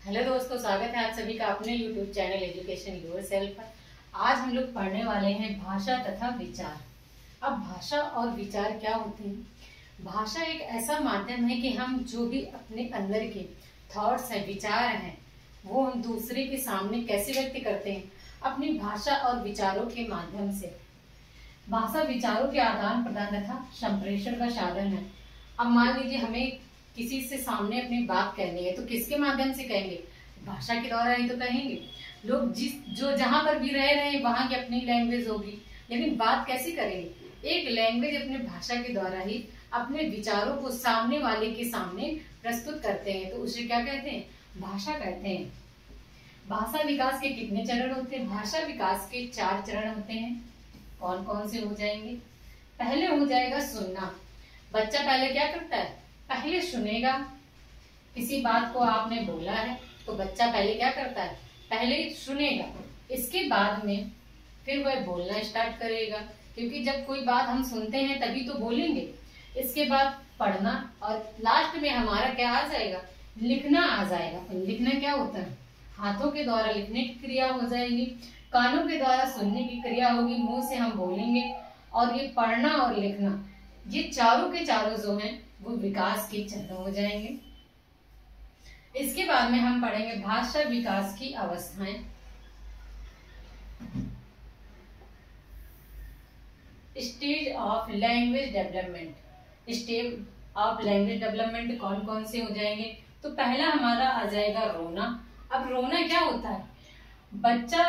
Hello दोस्तों, स्वागत है आप सभी का अपने यूट्यूब चैनल एजुकेशन योरसेल्फ पर। आज हम लोग पढ़ने वाले हैं भाषा तथा विचार। अब भाषा और विचार क्या होते हैं? भाषा एक ऐसा माध्यम है कि हम जो भी अपने अंदर के थॉट्स हैं, विचार हैं, वो हम दूसरे के सामने कैसे व्यक्त करते हैं? अपनी भाषा और विचारों के माध्यम से। भाषा विचारों के आदान प्रदान तथा संप्रेषण का साधन है। अब मान लीजिए हमें किसी से सामने अपनी बात कहनी है, तो किसके माध्यम से कहेंगे? भाषा के द्वारा ही तो कहेंगे। लोग जहां पर भी रह रहे हैं वहां की अपनी लैंग्वेज होगी, लेकिन बात कैसे करेंगे? एक लैंग्वेज अपने भाषा के द्वारा ही अपने विचारों को सामने वाले के सामने प्रस्तुत करते हैं, तो उसे क्या कहते हैं? भाषा कहते हैं। भाषा विकास के कितने चरण होते हैं? भाषा विकास के 4 चरण होते हैं। कौन कौन से हो जाएंगे? पहले हो जाएगा सुनना। बच्चा पहले क्या करता है? पहले सुनेगा। किसी बात को आपने बोला है तो बच्चा पहले क्या करता है? पहले सुनेगा। इसके बाद में फिर वह बोलना स्टार्ट करेगा, क्योंकि जब कोई बात हम सुनते हैं तभी तो बोलेंगे। इसके बाद पढ़ना, और लास्ट में हमारा क्या आ जाएगा? लिखना आ जाएगा। लिखना क्या होता है? हाथों के द्वारा लिखने की क्रिया हो जाएगी, कानों के द्वारा सुनने की क्रिया होगी, मुंह से हम बोलेंगे। और ये पढ़ना और लिखना, ये चारों के चारों जो हैं वो विकास के चरण हो जाएंगे। इसके बाद में हम पढ़ेंगे भाषा विकास की अवस्थाएं। Stage of language development. Stage of language development कौन कौन से हो जाएंगे? तो पहला हमारा आ जाएगा रोना। अब रोना क्या होता है? बच्चा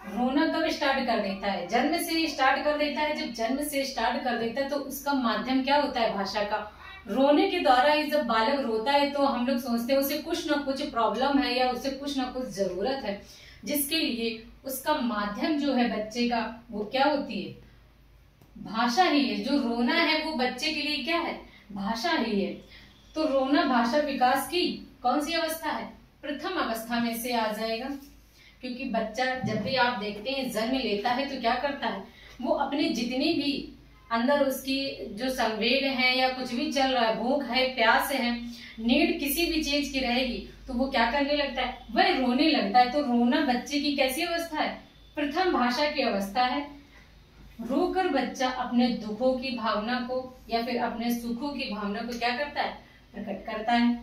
रोना कब स्टार्ट कर देता है? जन्म से स्टार्ट कर देता है। जब जन्म से स्टार्ट कर देता है तो उसका माध्यम क्या होता है? भाषा का। रोने के द्वारा ही जब बालक रोता है तो हम लोग सोचते हैं उसे कुछ ना कुछ प्रॉब्लम है या उसे कुछ ना कुछ जरूरत है, जिसके लिए उसका माध्यम जो है बच्चे का, वो क्या होती है? भाषा ही है। जो रोना है वो बच्चे के लिए क्या है? भाषा ही है। तो रोना भाषा विकास की कौन सी अवस्था है? प्रथम अवस्था में से आ जाएगा, क्योंकि बच्चा जब भी आप देखते हैं जन्म लेता है तो क्या करता है? वो अपने जितनी भी अंदर उसकी जो संवेग है या कुछ भी चल रहा है, भूख है, प्यास है, नीड किसी भी चीज की रहेगी, तो वो क्या करने लगता है? वह रोने लगता है। तो रोना बच्चे की कैसी अवस्था है? प्रथम भाषा की अवस्था है। रोकर बच्चा अपने दुखों की भावना को या फिर अपने सुखों की भावना को क्या करता है? प्रकट करता है।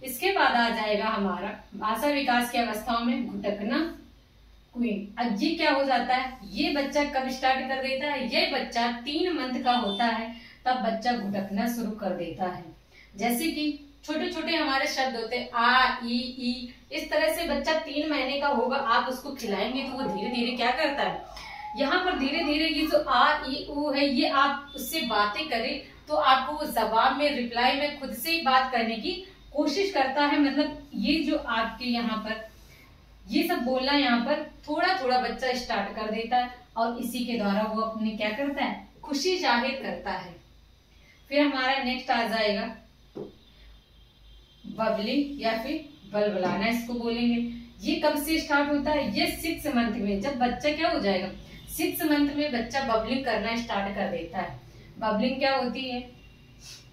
इसके बाद आ जाएगा हमारा भाषा विकास की अवस्थाओं में घुटकना, क्वीन। अब ये क्या हो जाता है? ये बच्चा कब स्टार्ट कर देता है? ये बच्चा 3 मंथ का होता है, तब बच्चा घुटकना शुरू कर देता है। जैसे कि छोटे छोटे हमारे शब्द होते हैं आ, ई, इस तरह से बच्चा 3 महीने का होगा, आप उसको खिलाएंगे तो वो धीरे धीरे क्या करता है? यहाँ पर धीरे धीरे ये जो आ, ई, ऊ है, ये आप उससे बातें करें तो आपको वो जवाब में, रिप्लाई में खुद से ही बात करने की कोशिश करता है। मतलब ये जो आपके यहाँ पर ये सब बोलना, यहाँ पर थोड़ा थोड़ा बच्चा स्टार्ट कर देता है, और इसी के द्वारा वो अपने क्या करता है? खुशी जाहिर करता है। फिर हमारा नेक्स्ट आ जाएगा बबलिंग या फिर बलबलाना, इसको बोलेंगे। ये कब से स्टार्ट होता है? ये 6 मंथ में। जब बच्चा क्या हो जाएगा? 6 मंथ में बच्चा बबलिंग करना स्टार्ट कर देता है। बबलिंग क्या होती है?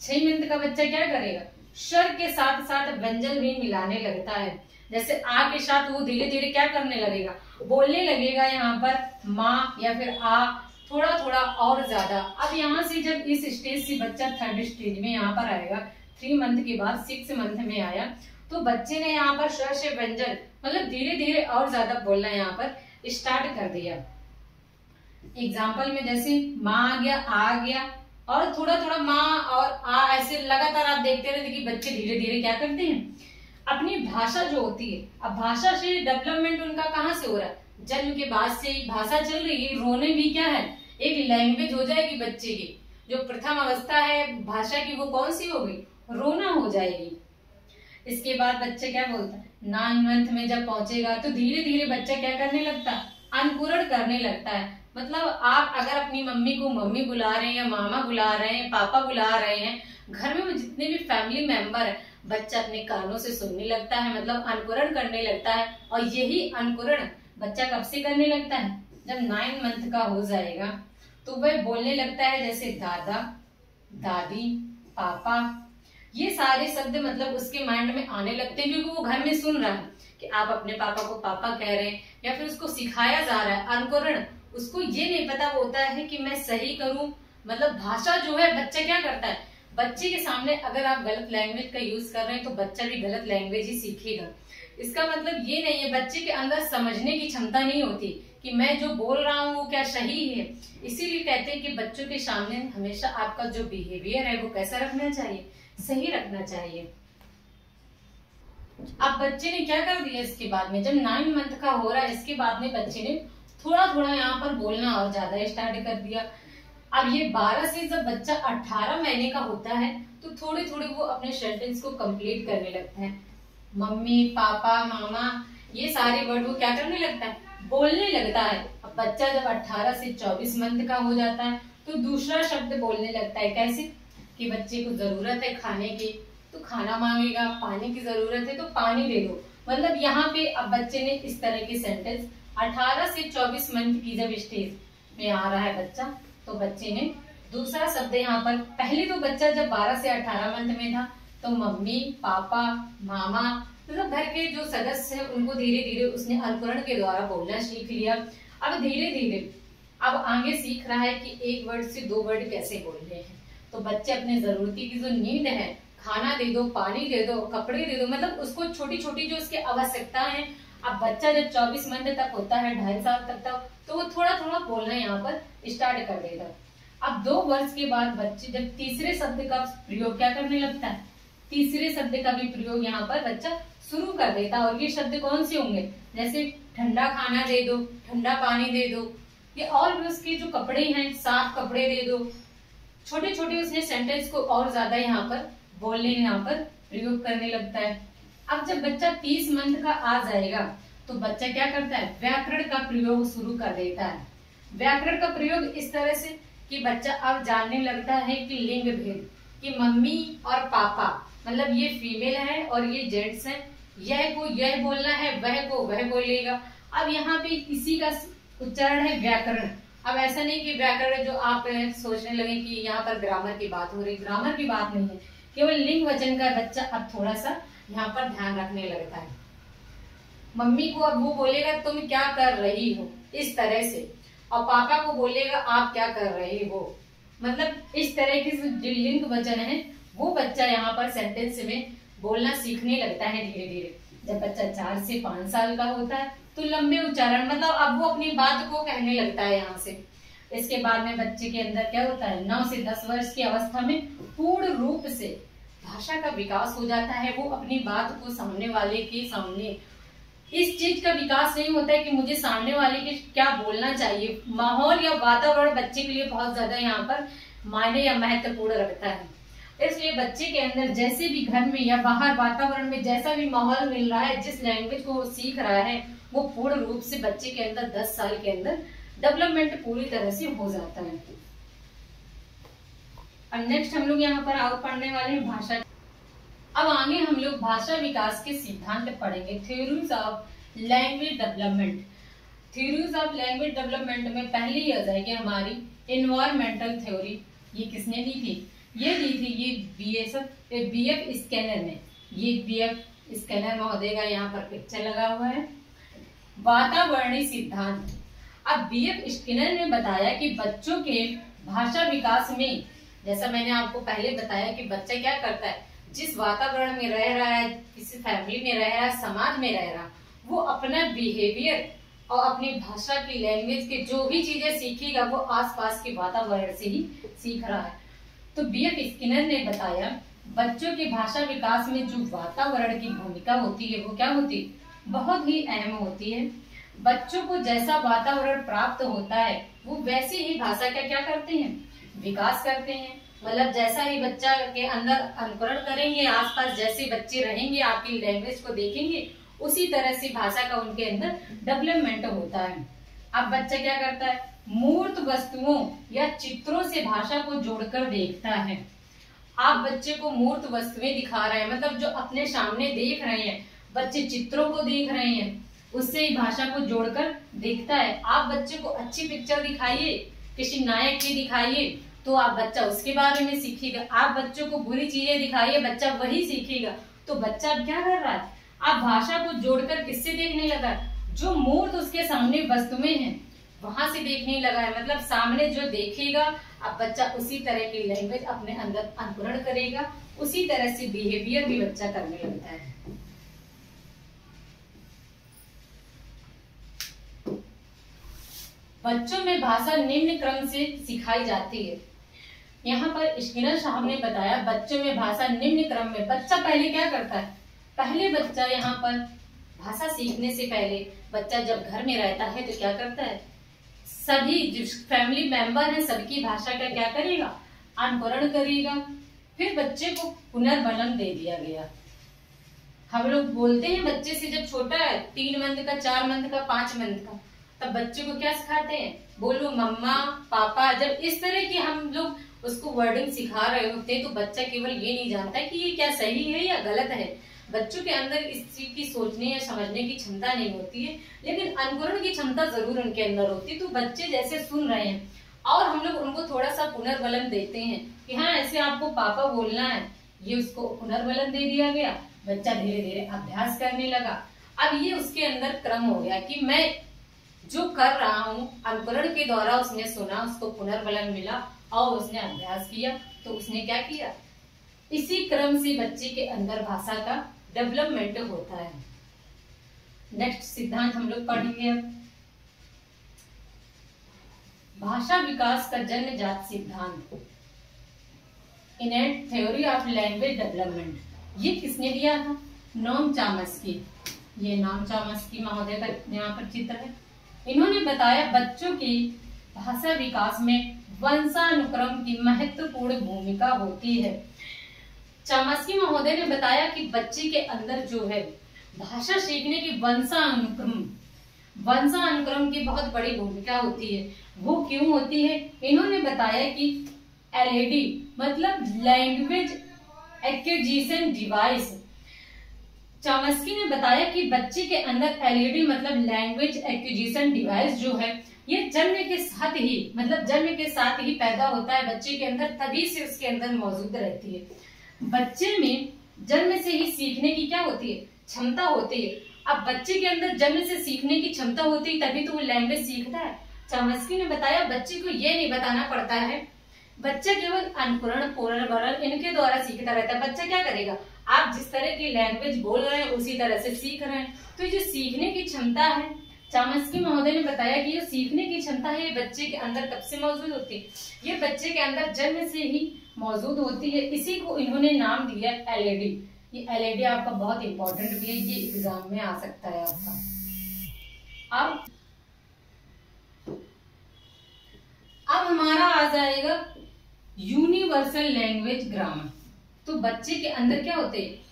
6 मंथ का बच्चा क्या करेगा? स्वर के साथ साथ व्यंजन भी मिलाने लगता है। जैसे आ के साथ वो धीरे धीरे क्या करने लगेगा? बोलने लगेगा। यहाँ पर माँ या फिर आ, थोड़ा थोड़ा और ज्यादा। अब यहाँ से जब इस स्टेज से बच्चा 3rd स्टेज में यहाँ पर आएगा, 3 मंथ के बाद 6 मंथ में आया, तो बच्चे ने यहाँ पर स्वर से व्यंजन मतलब धीरे धीरे और ज्यादा बोलना यहाँ पर स्टार्ट कर दिया। एग्जाम्पल में जैसे माँ आ गया, आ गया, और थोड़ा थोड़ा माँ और आ, ऐसे लगातार आप देखते रहते कि बच्चे धीरे धीरे क्या करते हैं? अपनी भाषा जो होती है। अब भाषा से डेवलपमेंट उनका कहाँ से हो रहा है? जन्म के बाद से ही भाषा चल रही है। रोने भी क्या है? एक लैंग्वेज हो जाएगी बच्चे की। जो प्रथम अवस्था है भाषा की, वो कौन सी होगी? रोना हो जाएगी। इसके बाद बच्चे क्या बोलता है? 9 मंथ में जब पहुंचेगा तो धीरे धीरे बच्चा क्या करने लगता है? अंकुरण करने लगता है। मतलब आप अगर अपनी मम्मी को मम्मी बुला रहे हैं, या मामा बुला रहे हैं, पापा बुला रहे हैं, घर में जितने भी फैमिली मेंबर है, बच्चा अपने कानों से सुनने लगता है, मतलब अंकुरण करने लगता है। और यही अंकुरण बच्चा कब से करने लगता है? जब 9 मंथ का हो जाएगा तो वह बोलने लगता है, जैसे दादा, दादी, पापा। ये सारे शब्द मतलब उसके माइंड में आने लगते हैं, क्योंकि वो घर में सुन रहा है कि आप अपने पापा को पापा कह रहे हैं, या फिर उसको सिखाया जा रहा है अनुकरण। उसको ये नहीं पता होता है कि मैं सही करूं। मतलब भाषा जो है, बच्चा क्या करता है, बच्चे के सामने अगर आप गलत लैंग्वेज का यूज कर रहे हैं तो बच्चा भी गलत लैंग्वेज ही सीखेगा। इसका मतलब ये नहीं है, बच्चे के अंदर समझने की क्षमता नहीं होती कि मैं जो बोल रहा हूँ वो क्या सही है। इसीलिए कहते हैं कि बच्चों के सामने हमेशा आपका जो बिहेवियर है वो कैसा रखना चाहिए, सही रखना चाहिए। अब बच्चे ने क्या कर दिया, इसके बाद में जब 9 मंथ का हो रहा है, इसके बाद में बच्चे ने थोड़ा थोड़ा यहाँ पर बोलना और ज्यादा स्टार्ट कर दिया। अब ये 12 से जब बच्चा 18 महीने का होता है तो थोड़े थोड़े वो अपने सेंटेंस को कंप्लीट करने लगता है। मम्मी, पापा, मामा, ये सारे वर्ड वो क्या करने लगता है, बोलने लगता है। अब बच्चा जब 18 से 24 मंथ का हो जाता है तो दूसरा शब्द बोलने लगता है। कैसे कि बच्चे को जरूरत है खाने की तो खाना मांगेगा, पानी की जरूरत है तो पानी दे दो। मतलब यहाँ पे अब बच्चे ने इस तरह के सेंटेंस 18 से 24 मंथ की जब स्टेज में आ रहा है बच्चा, तो बच्चे ने दूसरा शब्द यहाँ पर, पहले तो बच्चा जब 12 से 18 मंथ में था तो मम्मी, पापा, मामा, मतलब घर के जो सदस्य हैं उनको धीरे धीरे उसने अनुकरण के द्वारा बोलना सीख लिया। अब धीरे धीरे अब आगे सीख रहा है कि एक वर्ड से 2 वर्ड कैसे बोलने हैं। तो बच्चे अपने जरूरती की जो नीड है, खाना दे दो, पानी दे दो, कपड़े दे दो, मतलब उसको छोटी छोटी जो उसकी आवश्यकता है। अब बच्चा जब 24 मंथ तक होता है, 2.5 साल तक तो वो थोड़ा थोड़ा बोलना यहाँ पर स्टार्ट कर देगा। अब 2 वर्ष के बाद बच्चे जब तीसरे शब्द का प्रयोग क्या करने लगता है, तीसरे शब्द का भी प्रयोग यहाँ पर बच्चा शुरू कर देता है। और ये शब्द कौन से होंगे, जैसे ठंडा खाना दे दो, ठंडा पानी दे दो, ये और भी उसके जो कपड़े हैं, साफ कपड़े दे दो। छोटे छोटे उसने सेंटेंस को और ज्यादा यहाँ पर बोलने यहाँ पर प्रयोग करने लगता है। अब जब बच्चा 30 मंथ का आ जाएगा तो बच्चा क्या करता है, व्याकरण का प्रयोग शुरू कर देता है। व्याकरण का प्रयोग इस तरह से कि बच्चा अब जानने लगता है कि लिंग भेद, कि मम्मी और पापा मतलब ये फीमेल है और ये जेंट्स है, यह को यह बोलना है, वह को वह बोलेगा। अब यहाँ पे इसी का उच्चारण है व्याकरण। अब ऐसा नहीं कि व्याकरण जो आप सोचने लगे कि यहाँ पर ग्रामर की बात हो रही, ग्रामर की बात नहीं है, केवल लिंग वचन का बच्चा अब थोड़ा सा यहाँ पर ध्यान रखने लगता है। मम्मी को अब वो बोलेगा तुम क्या कर रही हो, इस तरह से, और पापा को बोलेगा आप क्या कर रहे हो। मतलब इस तरह के जो लिंग वचन है वो बच्चा यहाँ पर सेंटेंस में बोलना सीखने लगता है धीरे धीरे। जब बच्चा 4 से 5 साल का होता है तो लंबे उच्चारण, मतलब अब वो अपनी बात को कहने लगता है यहाँ से। इसके बाद में बच्चे के अंदर क्या होता है, 9 से 10 वर्ष की अवस्था में पूर्ण रूप से भाषा का विकास हो जाता है। वो अपनी बात को सामने वाले के सामने, इस चीज का विकास नहीं होता है कि मुझे सामने वाले के क्या बोलना चाहिए। माहौल या वातावरण बच्चे के लिए बहुत ज्यादा यहाँ पर मायने या महत्वपूर्ण रखता है। इसलिए बच्चे के अंदर जैसे भी घर में या बाहर वातावरण में जैसा भी माहौल मिल रहा है, जिस लैंग्वेज को वो सीख रहा है, वो पूर्ण रूप से बच्चे के अंदर 10 साल के अंदर डेवलपमेंट पूरी तरह से हो जाता है। और नेक्स्ट हम लोग यहाँ पर और पढ़ने वाले हैं भाषा। अब आगे हम लोग भाषा विकास के सिद्धांत पढ़ेंगे, theories of language development. Theories of language development में पहली ही आ जाएगी हमारी एनवायरमेंटल थ्योरी। ये किसने दी थी, ये दी थी ये बीएफ स्कैनर ने। ये बीएफ स्कैनर महोदय का यहाँ पर पिक्चर लगा हुआ है। वातावरणीय सिद्धांत। अब बीएफ स्किनर ने बताया कि बच्चों के भाषा विकास में, जैसा मैंने आपको पहले बताया कि बच्चा क्या करता है, जिस वातावरण में रह रहा है, किसी फैमिली में रह रहा है, समाज में रह रहा, वो अपना बिहेवियर और अपनी भाषा की लैंग्वेज के जो भी चीजें सीखेगा वो आसपास के वातावरण से ही सीख रहा है। तो बीएफ स्किनर ने बताया बच्चों के भाषा विकास में जो वातावरण की भूमिका होती है वो क्या होती है, बहुत ही अहम होती है। बच्चों को जैसा वातावरण प्राप्त होता है वो वैसे ही भाषा का क्या करते हैं, विकास करते हैं। मतलब जैसा ही बच्चा के अंदर अनुकरण करेंगे, आसपास जैसे बच्चे रहेंगे, आपकी लैंग्वेज को देखेंगे, उसी तरह से भाषा का उनके अंदर डेवलपमेंट होता है। अब बच्चा क्या करता है, मूर्त वस्तुओं या चित्रों से भाषा को जोड़कर देखता है। आप बच्चे को मूर्त वस्तुएं दिखा रहे हैं, मतलब जो अपने सामने देख रहे हैं, बच्चे चित्रों को देख रहे हैं, उससे ही भाषा को जोड़कर देखता है। आप बच्चे को अच्छी पिक्चर दिखाइए, किसी नायक की दिखाइए, तो आप बच्चा उसके बारे में सीखेगा। आप बच्चों को बुरी चीजें दिखाइए, बच्चा वही सीखेगा। तो बच्चा अब क्या कर रहा है, आप भाषा को जोड़कर किससे देखने लगा है, जो मूर्त उसके सामने वस्तुएं हैं वहां से देखने लगा है। मतलब सामने जो देखेगा अब बच्चा उसी तरह की लैंग्वेज अपने अंदर अंकुरण करेगा, उसी तरह से बिहेवियर भी बच्चा करने लगता है। बच्चों में भाषा निम्न क्रम से सिखाई जाती है। यहाँ पर स्किनर साहब ने बताया बच्चों में भाषा निम्न क्रम में। बच्चा पहले क्या करता है, पहले बच्चा यहाँ पर भाषा सीखने से पहले बच्चा जब घर में रहता है तो क्या करता है, सभी जो फैमिली मेंबर हैं सबकी भाषा का क्या करेगा, अंकुरण करेगा। फिर बच्चे को पुनर्बलन दे दिया गया। हम लोग बोलते हैं बच्चे से जब छोटा है 3 मंथ का, 4 मंथ का, 5 मंथ का, तब बच्चे को क्या सिखाते हैं, बोलो मम्मा पापा। जब इस तरह की हम लोग उसको वर्डिंग सिखा रहे होते हैं तो बच्चा केवल ये नहीं जानता कि ये क्या सही है या गलत है। बच्चों के अंदर इस चीज की सोचने या समझने की क्षमता नहीं होती है, लेकिन अनुकरण की क्षमता जरूर उनके अंदर होती है। तो बच्चे जैसे सुन रहे हैं और हम लोग उनको थोड़ा सा पुनर्बलन देते हैं कि हाँ ऐसे आपको पापा बोलना है, ये उसको पुनर्बलन दे दिया गया। बच्चा धीरे धीरे अभ्यास करने लगा। अब ये उसके अंदर क्रम हो गया कि मैं जो कर रहा हूँ अनुकरण के द्वारा उसने सुना, उसको पुनर्बलन मिला और उसने अभ्यास किया। तो उसने क्या किया, इसी क्रम से बच्चे के अंदर भाषा का डेवलपमेंट होता है। नेक्स्ट सिद्धांत हम लोग पढ़ेंगे अब, भाषा विकास का जन्मजात सिद्धांत, इनेट थ्योरी ऑफ लैंग्वेज डेवलपमेंट। ये किसने दिया था, नोम चॉम्स्की। ये नोम चॉम्स्की महोदय का यहाँ पर चित्र है। इन्होंने बताया बच्चों की भाषा विकास में वंशानुक्रम की महत्वपूर्ण भूमिका होती है। चॉम्स्की महोदय ने बताया कि बच्चे के अंदर जो है भाषा सीखने की वंशानुक्रम की बहुत बड़ी भूमिका होती है। वो क्यों होती है, इन्होंने बताया कि एलएडी मतलब लैंग्वेज एक्विजिशन डिवाइस। चॉम्स्की ने बताया कि बच्चे के अंदर एलईडी मतलब लैंग्वेज एक्विजिशन डिवाइस जो है ये जन्म के साथ ही मतलब जन्म के साथ ही पैदा होता है बच्चे के अंदर, तभी से उसके अंदर मौजूद रहती है। बच्चे में जन्म से ही सीखने की क्या होती है, क्षमता होती है। अब बच्चे के अंदर जन्म से सीखने की क्षमता होती है तभी तो वो लैंग्वेज सीखता है। चॉम्स्की ने बताया बच्चे को ये नहीं बताना पड़ता है, बच्चा केवल अनुकरण पुनर्बलन इनके द्वारा सीखता रहता है। बच्चा क्या करेगा, आप जिस तरह की लैंग्वेज बोल रहे हैं उसी तरह से सीख रहे हैं। तो ये सीखने की क्षमता है, चॉम्स्की महोदय ने बताया कि ये सीखने की क्षमता है, ये बच्चे के अंदर कब से मौजूद होती है, ये बच्चे के अंदर जन्म से ही मौजूद होती है। इसी को इन्होंने नाम दिया एलईडी। ये एलईडी आपका बहुत इंपॉर्टेंट भी है, ये एग्जाम में आ सकता है आपका। अब हमारा आ जाएगा यूनिवर्सल लैंग्वेज ग्रामर। तो बच्चे के अंदर क्या होते हैं,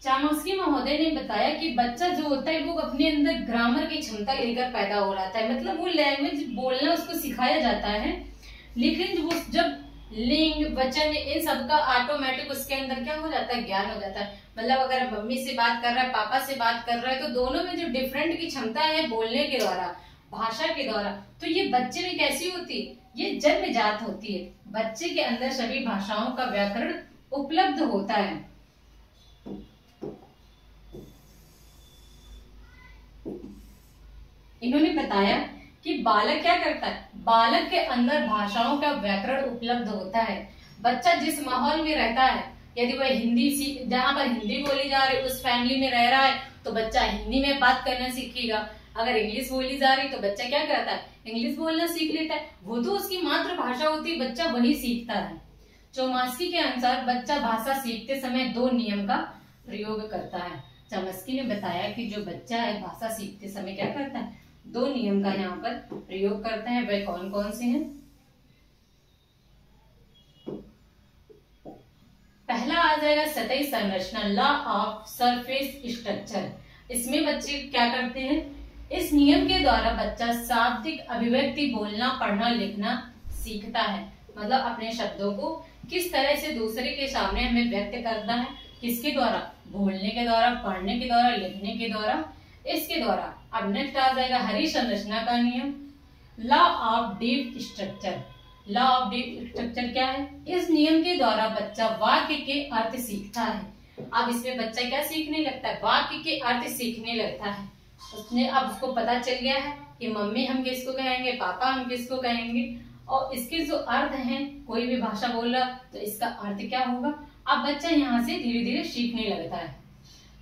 चॉम्स्की महोदय ने बताया कि बच्चा जो होता है वो अपने अंदर ग्रामर की क्षमता लेकर पैदा हो रहा है। मतलब वो लैंग्वेज बोलना उसको सिखाया जाता है, लेकिन वो जब लिंग वचन इन सबका ऑटोमेटिक उसके अंदर क्या हो जाता है, ज्ञान हो जाता है। मतलब अगर मम्मी से बात कर रहा है, पापा से बात कर रहा है, तो दोनों में जो डिफरेंट की क्षमता है बोलने के द्वारा, भाषा के द्वारा, तो ये बच्चे में कैसी होती है, ये जन्मजात होती है। बच्चे के अंदर सभी भाषाओं का व्याकरण उपलब्ध होता है। इन्होंने बताया कि बालक क्या करता है, बालक के अंदर भाषाओं का व्याकरण उपलब्ध होता है। बच्चा जिस माहौल में रहता है, यदि वह हिंदी जहाँ पर हिंदी बोली जा रही है उस फैमिली में रह रहा है तो बच्चा हिंदी में बात करना सीखेगा। अगर इंग्लिश बोली जा रही तो बच्चा क्या करता है, इंग्लिश बोलना सीख लेता है। वो तो उसकी मातृभाषा होती है, बच्चा वही सीखता है। चॉम्स्की के अनुसार बच्चा भाषा सीखते समय 2 नियम का प्रयोग करता है। चॉम्स्की ने बताया कि जो बच्चा है भाषा सीखते समय क्या करता है, 2 नियम का यहाँ पर प्रयोग करता है। वह कौन कौन से हैं, पहला आ जाएगा सतही संरचना, लॉ ऑफ सरफेस स्ट्रक्चर। इसमें बच्चे क्या करते हैं, इस नियम के द्वारा बच्चा शाब्दिक अभिव्यक्ति बोलना पढ़ना लिखना सीखता है। मतलब अपने शब्दों को किस तरह से दूसरे के सामने हमें व्यक्त करना है, किसके द्वारा, बोलने के द्वारा, पढ़ने के द्वारा, लिखने के द्वारा, इसके द्वारा। अब नेक्स्ट आ जाएगा हरी संरचना का नियम, law of deep structure. Law of deep structure क्या है? इस नियम के द्वारा बच्चा वाक्य के अर्थ सीखता है। अब इसमें बच्चा क्या सीखने लगता है? वाक्य के अर्थ सीखने लगता है। अब उसको पता चल गया है कि मम्मी हम किसको कहेंगे, पापा हम किसको कहेंगे, और इसके जो अर्थ हैं, कोई भी भाषा बोल रहा तो इसका अर्थ क्या होगा। अब बच्चा यहाँ से धीरे धीरे सीखने लगता है।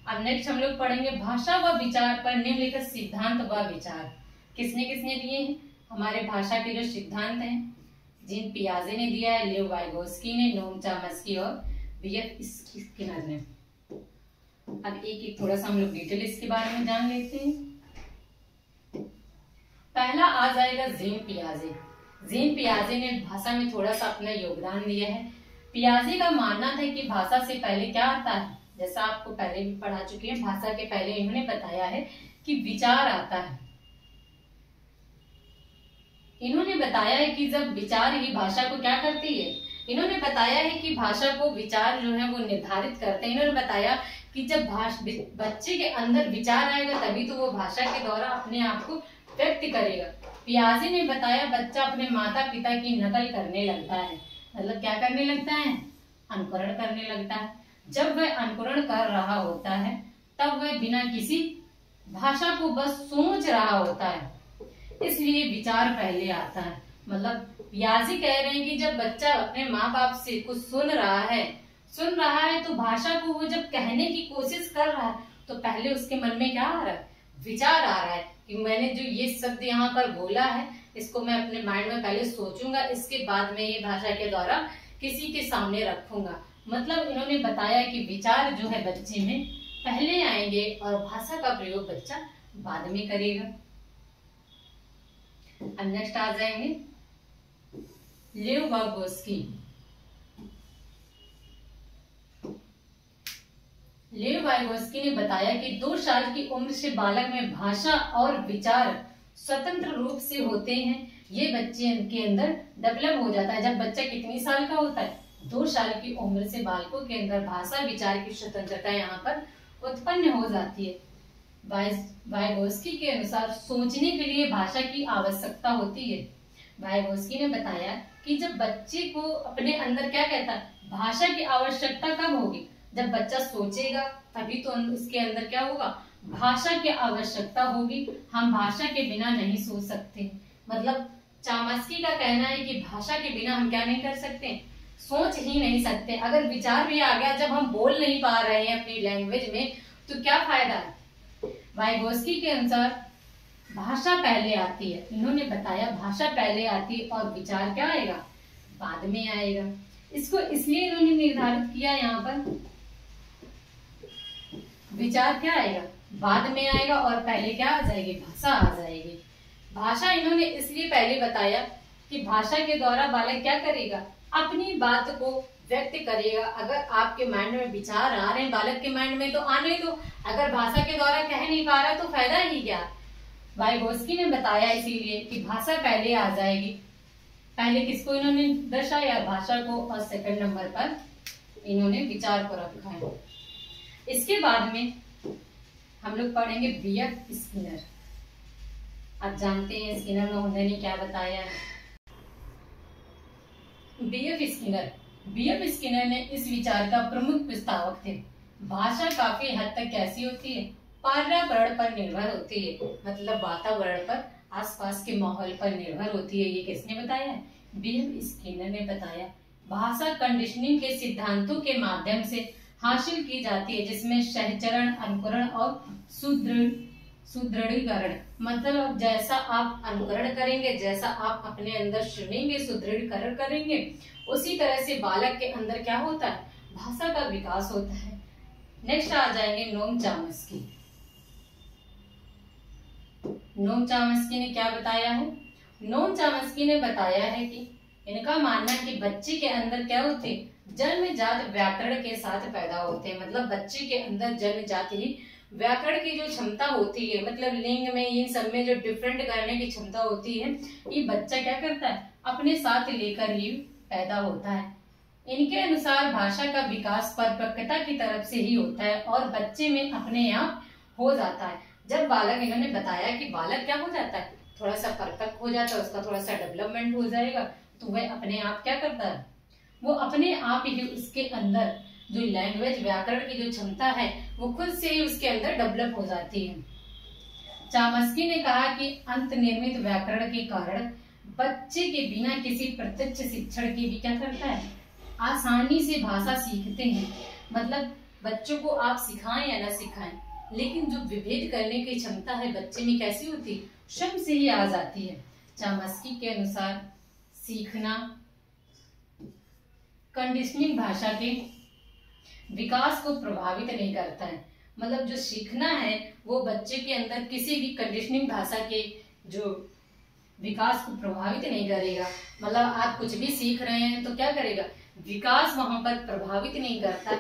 अब नेक्स्ट हम लोग पढ़ेंगे भाषा व विचार पर निम्नलिखित सिद्धांत व विचार। किसने किसने दिए हैं? हमारे भाषा के जो सिद्धांत हैं, जीन पियाजे ने दिया है, लेव वाइगोस्की ने, नोम चॉम्स्की और बीएफ स्किनर ने। अब एक एक थोड़ा सा हम लोग डिटेल इसके बारे में जान लेते हैं। पहला आ जाएगा जीन पियाजे। जीन पियाजे ने भाषा में थोड़ा सा अपना योगदान दिया है। पियाजे का मानना था कि भाषा से पहले क्या आता है, जैसा आपको पहले भी पढ़ा चुके हैं, भाषा के पहले इन्होंने बताया है कि विचार आता है। इन्होंने बताया है कि जब विचार ही भाषा को क्या करती है, इन्होंने बताया है कि भाषा को विचार जो है वो निर्धारित करते हैं। इन्होंने बताया कि जब बच्चे के अंदर विचार आएगा तभी तो वो भाषा के द्वारा अपने आप को व्यक्त करेगा। पियाजे ने बताया बच्चा अपने माता पिता की नकल करने लगता है। मतलब क्या करने लगता है? अनुकरण करने लगता है। जब वह अनुकरण कर रहा होता है तब वह बिना किसी भाषा को बस सोच रहा होता है, इसलिए विचार पहले आता है। मतलब पियाजे कह रहे हैं कि जब बच्चा अपने माँ बाप से कुछ सुन रहा है तो भाषा को वो जब कहने की कोशिश कर रहा है तो पहले उसके मन में क्या आ रहा है? विचार आ रहा है कि मैंने जो ये शब्द यहाँ पर बोला है इसको मैं अपने माइंड में पहले सोचूंगा, इसके बाद में ये भाषा के द्वारा किसी के सामने रखूंगा। मतलब इन्होंने बताया कि विचार जो है बच्चे में पहले आएंगे और भाषा का प्रयोग बच्चा बाद में करेगा। अब नेक्स्ट आ जाएंगे लेव वाइगोस्की। लेव वाइगोस्की ने बताया कि 2 साल की उम्र से बालक में भाषा और विचार स्वतंत्र रूप से होते हैं। ये बच्चे के अंदर डेवलप हो जाता है। जब बच्चा कितनी साल का होता है? 2 साल की उम्र से बालकों के अंदर भाषा विचार की स्वतंत्रता यहाँ पर उत्पन्न हो जाती है। वाइगोस्की के अनुसार सोचने के लिए भाषा की आवश्यकता होती है। वाइगोस्की ने बताया कि जब बच्चे को अपने अंदर क्या कहता है, भाषा की आवश्यकता कब होगी? जब बच्चा सोचेगा तभी तो उसके अंदर क्या होगा? भाषा की आवश्यकता होगी। हम भाषा के बिना नहीं सोच सकते। मतलब चॉम्स्की का कहना है कि भाषा के बिना हम क्या नहीं कर सकते? सोच ही नहीं सकते। अगर विचार भी आ गया, जब हम बोल नहीं पा रहे हैं अपनी लैंग्वेज में तो क्या फायदा है? वाइगोस्की के अनुसार भाषा पहले आती है। इन्होंने बताया भाषा पहले आती है और विचार क्या आएगा? बाद में आएगा। इसको इसलिए इन्होंने निर्धारित किया यहाँ पर, विचार क्या आएगा? बाद में आएगा और पहले क्या आ जाएगी? भाषा आ जाएगी। भाषा इन्होंने इसलिए पहले बताया कि भाषा के द्वारा बालक क्या करेगा? अपनी बात को व्यक्त करेगा। अगर आपके माइंड में विचार आ रहे हैं बालक के माइंड में तो आने दो, अगर भाषा के द्वारा कह नहीं पा रहा तो फायदा ही क्या। वाइगोस्की ने बताया इसीलिए कि भाषा पहले आ जाएगी। पहले किसको इन्होंने दर्शाया? भाषा को, और सेकंड नंबर पर इन्होंने विचार को रखा है। इसके बाद में हम लोग पढ़ेंगे बीएफ स्किनर। आप जानते हैं स्किनर में उन्होंने क्या बताया है। बीएफ स्किनर ने इस विचार का प्रमुख प्रस्तावक थे। भाषा काफी हद तक कैसी होती है? पर्यावरण पर निर्भर होती है। मतलब वातावरण पर, आसपास के माहौल पर निर्भर होती है। ये किसने बताया है? बीएफ स्किनर ने बताया। भाषा कंडीशनिंग के सिद्धांतों के माध्यम से हासिल की जाती है, जिसमें सहचरण, अनुकरण और सुदृढ़ीकरण। मतलब जैसा आप अनुकरण करेंगे, जैसा आप अपने अंदर सुनेंगे, सुदृढ़ीकरण करेंगे, उसी तरह से बालक के अंदर क्या होता है? भाषा का विकास होता है। नेक्स्ट आ जाएंगे नोम चॉम्स्की। नोम चॉम्स्की ने क्या बताया है? नोम चॉम्स्की ने बताया है कि इनका मानना है कि बच्चे के अंदर क्या होते हैं? जन्मजात व्याकरण के साथ पैदा होते हैं। मतलब बच्चे के अंदर जन्मजात ही व्याकरण की जो क्षमता होती है, मतलब लिंग में, इन सब में जो डिफरेंट करने की क्षमता होती है, ये बच्चा क्या करता है? अपने साथ लेकर ही पैदा होता है। इनके अनुसार भाषा का विकास परिपक्वता की तरफ से ही होता है और बच्चे में अपने आप हो जाता है। जब बालक, इन्होंने बताया कि बालक क्या हो जाता है? थोड़ा सा परिपक्व हो जाता है, उसका थोड़ा सा डेवलपमेंट हो जाएगा, तो वह अपने आप क्या करता है, वो अपने आप ही उसके अंदर जो लैंग्वेज व्याकरण की जो क्षमता है वो खुद से ही उसके अंदर डेवलप हो जाती है। चामस्की ने कहा कि अंतर्निर्मित व्याकरण के कारण बच्चे के बिना किसी प्रत्यक्ष शिक्षण के भी क्या करता है, आसानी से भाषा सीखते हैं। मतलब बच्चों को आप सिखाएं या ना सिखाएं, लेकिन जो विभेद करने की क्षमता है बच्चे में कैसी होती है, स्वयं से ही आ जाती है। चामस्की के अनुसार सीखना कंडीशनिंग भाषा के विकास को प्रभावित नहीं करता है। मतलब जो सीखना है वो बच्चे के अंदर किसी भी कंडीशनिंग भाषा के जो विकास को प्रभावित नहीं करेगा। मतलब आप कुछ भी सीख रहे हैं तो क्या करेगा, विकास वहां पर प्रभावित नहीं करता।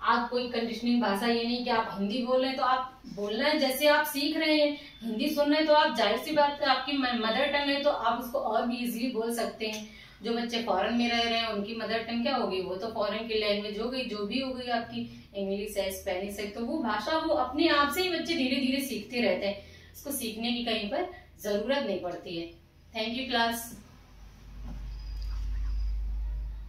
आप कोई कंडीशनिंग भाषा, ये नहीं कि आप हिंदी बोल रहे हैं तो आप बोलना है जैसे आप सीख रहे हैं, हिंदी सुन रहे हैं तो आप जाहिर सी बात है आपकी मदर टंग है तो आप उसको और भी इजीली बोल सकते हैं। जो बच्चे फॉरेन में रह रहे हैं उनकी मदर टंग क्या होगी, वो तो फॉरेन की लैंग्वेज हो गई, जो भी हो गई आपकी इंग्लिश है, स्पेनिश है, तो वो भाषा वो अपने आप से ही बच्चे धीरे धीरे सीखते रहते हैं। उसको सीखने की कहीं पर जरूरत नहीं पड़ती है। Thank you class.